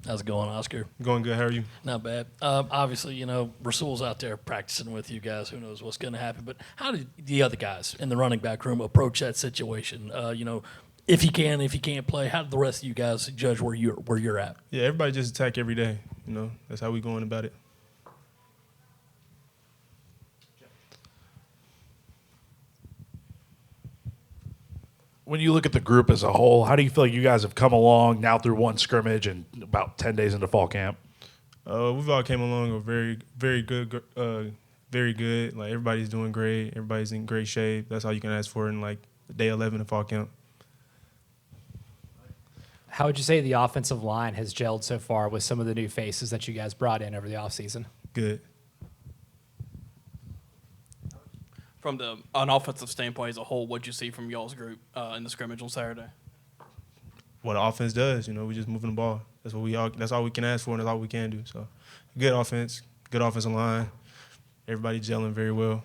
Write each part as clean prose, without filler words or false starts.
How's it going, Oscar? Going good. How are you? Not bad. Obviously, Rasul's out there practicing with you guys. Who knows what's going to happen? But how did the other guys in the running back room approach that situation? If he can, if he can't play, how did the rest of you guys judge where you're at? Yeah, everybody just attack every day. That's how we going about it. When you look at the group as a whole, how do you feel like you guys have come along now through one scrimmage and about 10 days into fall camp? We've all came along very, very good, very good. Like everybody's doing great. Everybody's in great shape. That's all you can ask for in like day 11 of fall camp. How would you say the offensive line has gelled so far with some of the new faces that you guys brought in over the offseason? Good. From an offensive standpoint as a whole, what'd you see from y'all's group in the scrimmage on Saturday? What the offense does, we just moving the ball. That's all we can ask for, and that's all we can do. So, good offense, good offensive line. Everybody gelling very well.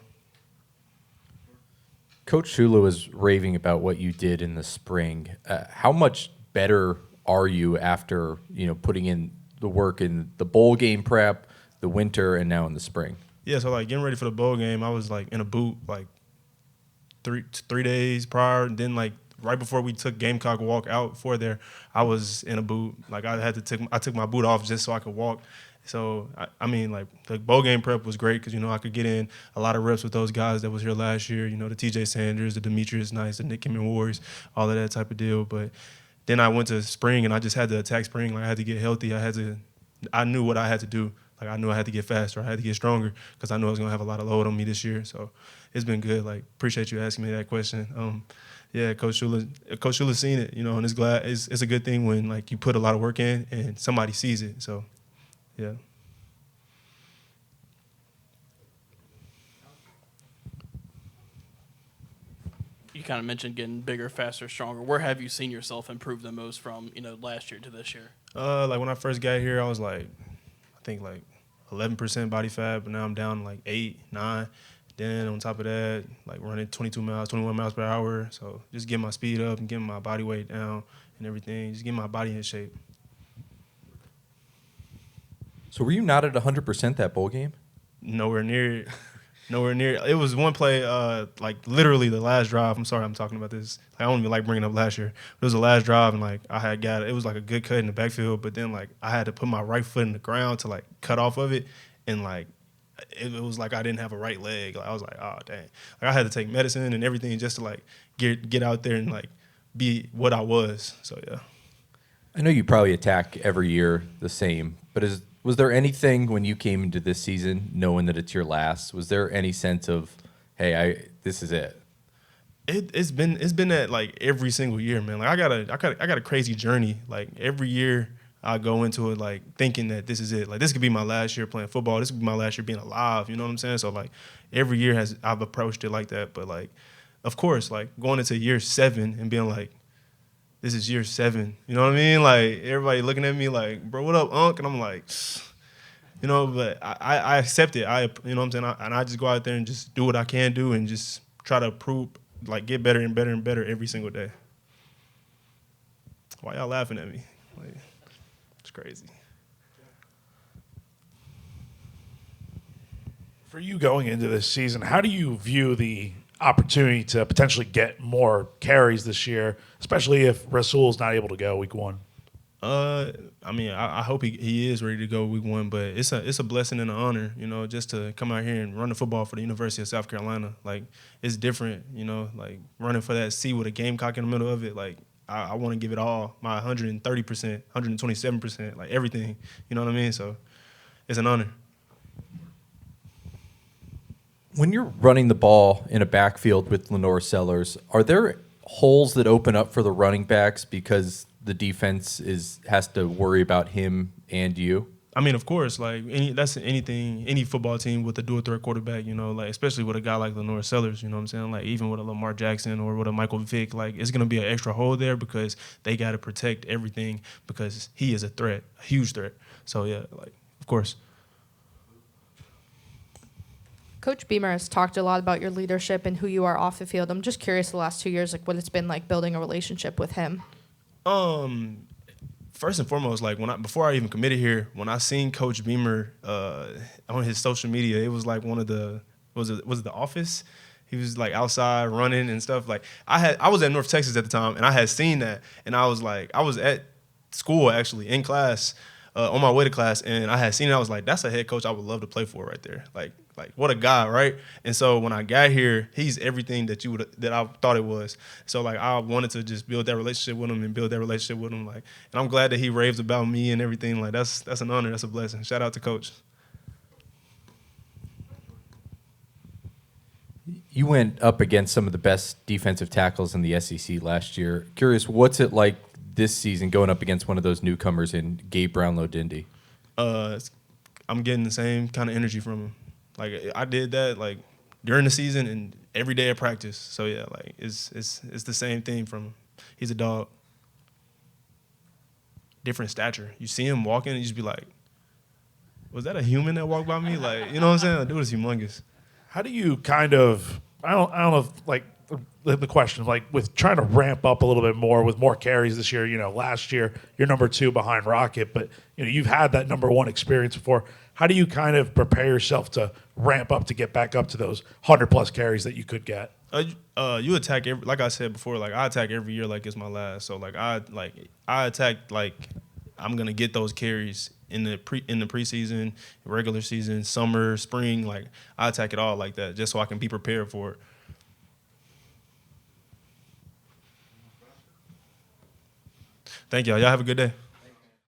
Coach Shula was raving about what you did in the spring. How much better are you after putting in the work in the bowl game prep, the winter, and now in the spring? Yeah, so getting ready for the bowl game, I was in a boot 3 days prior, and then right before we took Gamecock walk out for there, I was in a boot. I took my boot off just so I could walk. So the bowl game prep was great because I could get in a lot of reps with those guys that was here last year. The T.J. Sanders, the Demetrius Nice, the Nick Kimmon Warriors, all of that type of deal. But then I went to spring and I just had to attack spring. I had to get healthy. I knew what I had to do. I knew I had to get faster. I had to get stronger because I knew I was going to have a lot of load on me this year. So it's been good. Appreciate you asking me that question. Yeah, Coach Shula's seen it, and it's glad. It's a good thing when you put a lot of work in and somebody sees it. So, yeah. You kind of mentioned getting bigger, faster, stronger. Where have you seen yourself improve the most from last year to this year? When I first got here, I was I think 11% body fat, but now I'm down to 8, 9. Then on top of that, running 22 miles, 21 miles per hour. So just getting my speed up and getting my body weight down and everything. Just getting my body in shape. So were you not at 100% that bowl game? Nowhere near it. Nowhere near it. It was one play, literally the last drive. I'm sorry I'm talking about this. I don't even like bringing up last year. It was the last drive, and I had got it. It was a good cut in the backfield, but then I had to put my right foot in the ground to cut off of it, and it was I didn't have a right leg. I was oh dang. I had to take medicine and everything just to get out there and be what I was. So yeah. I know you probably attack every year the same, but was there anything when you came into this season, knowing that it's your last, was there any sense of, hey, this is it? It's been that every single year, man. I got a crazy journey. Every year I go into it thinking that this is it. This could be my last year playing football. This could be my last year being alive. You know what I'm saying? So every year I've approached it like that. But of course, going into year 7 and being this is year 7. You know what I mean? Everybody looking at me bro, what up, Unc? And I'm but I accept it. You know what I'm saying? And I just go out there and just do what I can do and just try to improve, get better and better and better every single day. Why y'all laughing at me? It's crazy. For you going into this season, how do you view the opportunity to potentially get more carries this year, especially if Rasul's not able to go week 1? I hope he is ready to go week 1, but it's a blessing and an honor, just to come out here and run the football for the University of South Carolina. It's different, running for that C with a Gamecock in the middle of it. I want to give it all, my 130%, 127%, everything. You know what I mean? So it's an honor. When you're running the ball in a backfield with Lenore Sellers, are there holes that open up for the running backs because the defense has to worry about him and you? Of course, that's anything, any football team with a dual threat quarterback, especially with a guy like Lenore Sellers, you know what I'm saying? Even with a Lamar Jackson or with a Michael Vick, it's going to be an extra hole there because they got to protect everything because he is a threat, a huge threat. So, yeah, of course. Coach Beamer has talked a lot about your leadership and who you are off the field. I'm just curious the last 2 years, what it's been like building a relationship with him. first and foremost, like before I even committed here, when I seen Coach Beamer on his social media, it was like one of the was it The Office? He was like outside running and stuff. Like I was at North Texas at the time, and I had seen that, and I was at school actually in class, on my way to class, and I had seen it. I was like, that's a head coach I would love to play for right there. Like what a guy, right? And so when I got here, he's everything that I thought it was. So like I wanted to just build that relationship with him and build that relationship with him. Like, and I'm glad that he raves about me and everything. Like that's an honor. That's a blessing. Shout out to Coach. You went up against some of the best defensive tackles in the SEC last year. Curious, what's it like this season going up against one of those newcomers in Gabe Brownlow-Dindy? I'm getting the same kind of energy from him. Like I did that like during the season and every day at practice. So yeah, like it's the same thing from him. He's a dog. Different stature. You see him walking and you just be like, was that a human that walked by me? Like, you know what I'm saying? That dude is humongous. How do you kind of I don't know if, like the question like with trying to ramp up a little bit more with more carries this year, last year you're number 2 behind Rocket, but you've had that number 1 experience before. How do you kind of prepare yourself to ramp up to get back up to those 100+ carries that you could get? You attack like I said before, like I attack every year like it's my last. So like I attack like I'm gonna get those carries in the preseason, regular season, summer, spring. Like I attack it all like that just so I can be prepared for it. Thank y'all. Y'all have a good day.